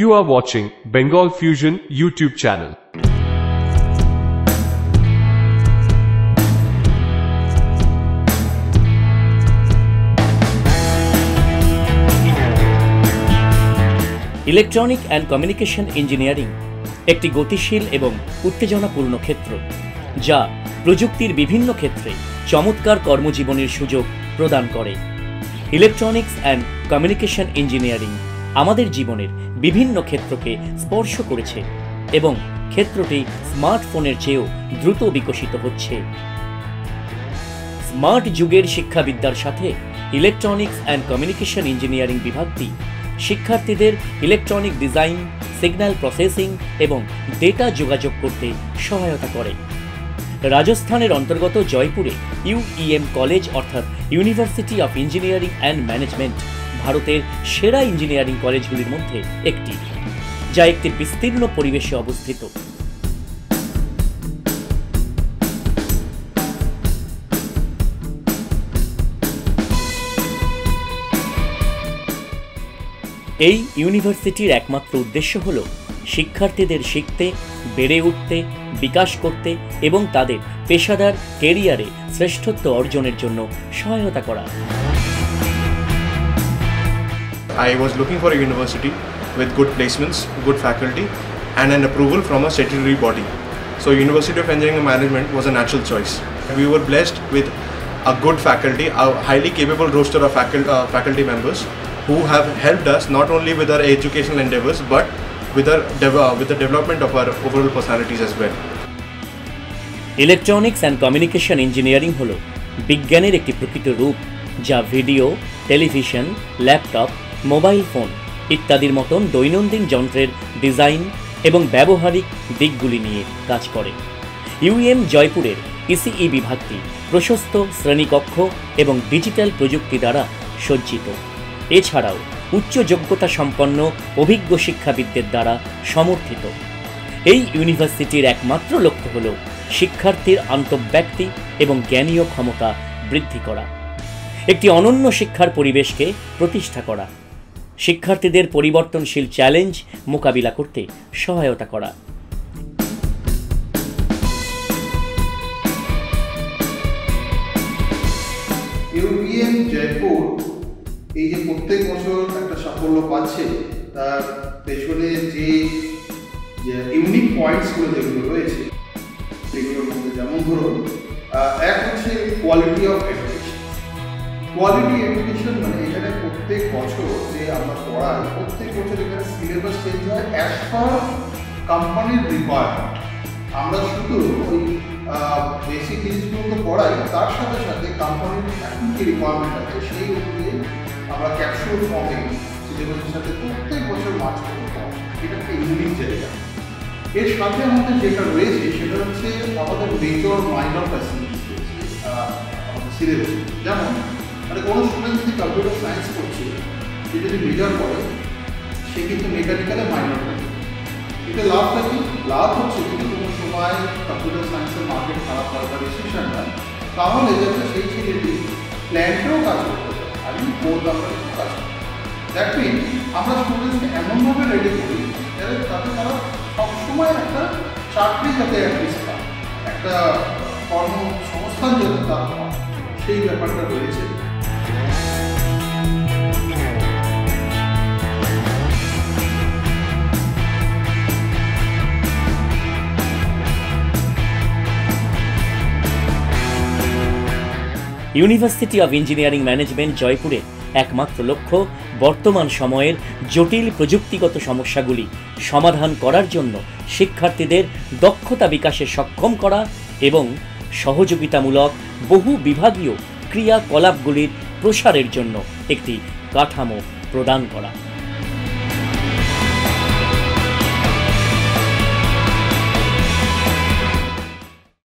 You are watching Bengal Fusion YouTube channel. Electronic and communication engineering একটি গতিশীল এবং উত্তেজনাপূর্ণ ক্ষেত্র, যা প্রযুক্তির বিভিন্ন ক্ষেত্রে চমৎকার কর্মজীবনের সুযোগ প্রদান করে। ইলেকট্রনিক্স অ্যান্ড কমিউনিকেশন ইঞ্জিনিয়ারিং আমাদের জীবনের বিভিন্ন ক্ষেত্রকে স্পর্শ করেছে এবং ক্ষেত্রটি স্মার্টফোনের চেয়েও দ্রুত বিকশিত হচ্ছে। স্মার্ট যুগের শিক্ষাবিদ্যার সাথে ইলেকট্রনিক্স অ্যান্ড কমিউনিকেশন ইঞ্জিনিয়ারিং বিভাগটি শিক্ষার্থীদের ইলেকট্রনিক ডিজাইন, সিগন্যাল প্রসেসিং এবং ডেটা যোগাযোগ করতে সহায়তা করে। রাজস্থানের অন্তর্গত জয়পুরে ইউইএম কলেজ অর্থাৎ university of engineering and management ভারতের সেরা ইঞ্জিনিয়ারিং কলেজগুলির মধ্যে একটি, যা একটি বিস্তীর্ণ পরিবেশে অবস্থিত। এই ইউনিভার্সিটির একমাত্র উদ্দেশ্য হল শিক্ষার্থীদের শিখতে, বেড়ে উঠতে, বিকাশ করতে এবং তাদের পেশাদার কেরিয়ারে শ্রেষ্ঠত্ব অর্জনের জন্য সহায়তা করা। I was looking for a university with good placements, good faculty and an approval from a statutory body. So University of Engineering and Management was a natural choice. We were blessed with a good faculty, a highly capable roster of faculty members who have helped us not only with our educational endeavors but with the development of our overall personalities as well. Electronics and communication engineering হল বিজ্ঞানের একটি প্রকৃত রূপ, যা video, television, laptop, mobile phone ইত্যাদির মতন দৈনন্দিন যন্ত্রের ডিজাইন এবং ব্যবহারিক দিকগুলি নিয়ে কাজ করে। ইউএম জয়পুরের ইসিই বিভাগটি প্রশস্ত শ্রেণীকক্ষ এবং ডিজিটাল প্রযুক্তি দ্বারা সজ্জিত। এছাড়াও উচ্চ যোগ্যতা সম্পন্ন অভিজ্ঞ শিক্ষাবিদদের দ্বারা সমর্থিত। এই ইউনিভার্সিটির একমাত্র লক্ষ্য হল শিক্ষার্থীর আন্তঃব্যক্তি এবং জ্ঞানীয় ক্ষমতা বৃদ্ধি করা, একটি অনন্য শিক্ষার পরিবেশকে প্রতিষ্ঠা করা, শিক্ষার্থীদের পরিবর্তনশীল চ্যালেঞ্জ মোকাবিলা করতে সহায়তা করা। ইউএম জয়পুর এই যে প্রত্যেক বছর একটা সাফল্য পাচ্ছে, তার পেছনে যে ইউনিক পয়েন্টসগুলো যেগুলো রয়েছে সেগুলোর মধ্যে যেমন ধরুন, এক হচ্ছে quality of education. Quality education মানে এখানে প্রত্যেক বছর যে আমরা পড়াই, প্রত্যেক বছর এখানে সিলেবাস চেঞ্জ হয় অ্যাজ পার কোম্পানির রিকোয়ারমেন্ট। আমরা শুধু ওই বেসিক জিনিসগুলো তো পড়াই, তার সাথে সাথে কোম্পানির এখন কি রিকোয়ারমেন্ট আছে সেই অনুযায়ী আমরা ক্যাপসুল ফর্মে সিলেবাসের সাথে প্রত্যেক বছর মার্চ করতে হয়। এটা একটা ইউনিক জায়গা। এর সাথে আমাদের যেটা রয়েছে সেটা হচ্ছে আমাদের মেজর মাইনর ফ্যাসিলিটিস রয়েছে আমাদের সিলেবাসে। যেমন মানে কোনো স্টুডেন্ট যদি কম্পিউটার সায়েন্স করছে, সে যদি মেজর করে, সে কিন্তু মেকানিক্যালে মাইনর করে। এতে লাভটা কি? লাভ হচ্ছে যদি কোনো সময় কম্পিউটার সায়েন্সের মার্কেট খারাপ হয় বা রিসেশন হয়, তাহলে যাতে সেই ছেলেটি প্ল্যান্টেও কাজ করতে পারে, আমি বোর্ড আমরা কাজ করি। দ্যাট মিন আমরা স্টুডেন্টকে এমনভাবে রেডি করি যাতে তারা সবসময় একটা চাকরি যাতে অ্যাটলিস্ট পায়, একটা কর্মসংস্থান যাতে তারা পায়, সেই ব্যাপারটা রয়েছে। ইউনিভার্সিটি অফ ইঞ্জিনিয়ারিং ম্যানেজমেন্ট জয়পুরের একমাত্র লক্ষ্য বর্তমান সময়ের জটিল প্রযুক্তিগত সমস্যাগুলি সমাধান করার জন্য শিক্ষার্থীদের দক্ষতা বিকাশে সক্ষম করা এবং সহযোগিতামূলক বহু বিভাগীয় ক্রিয়াকলাপগুলির প্রসারের জন্য একটি কাঠামো প্রদান করা।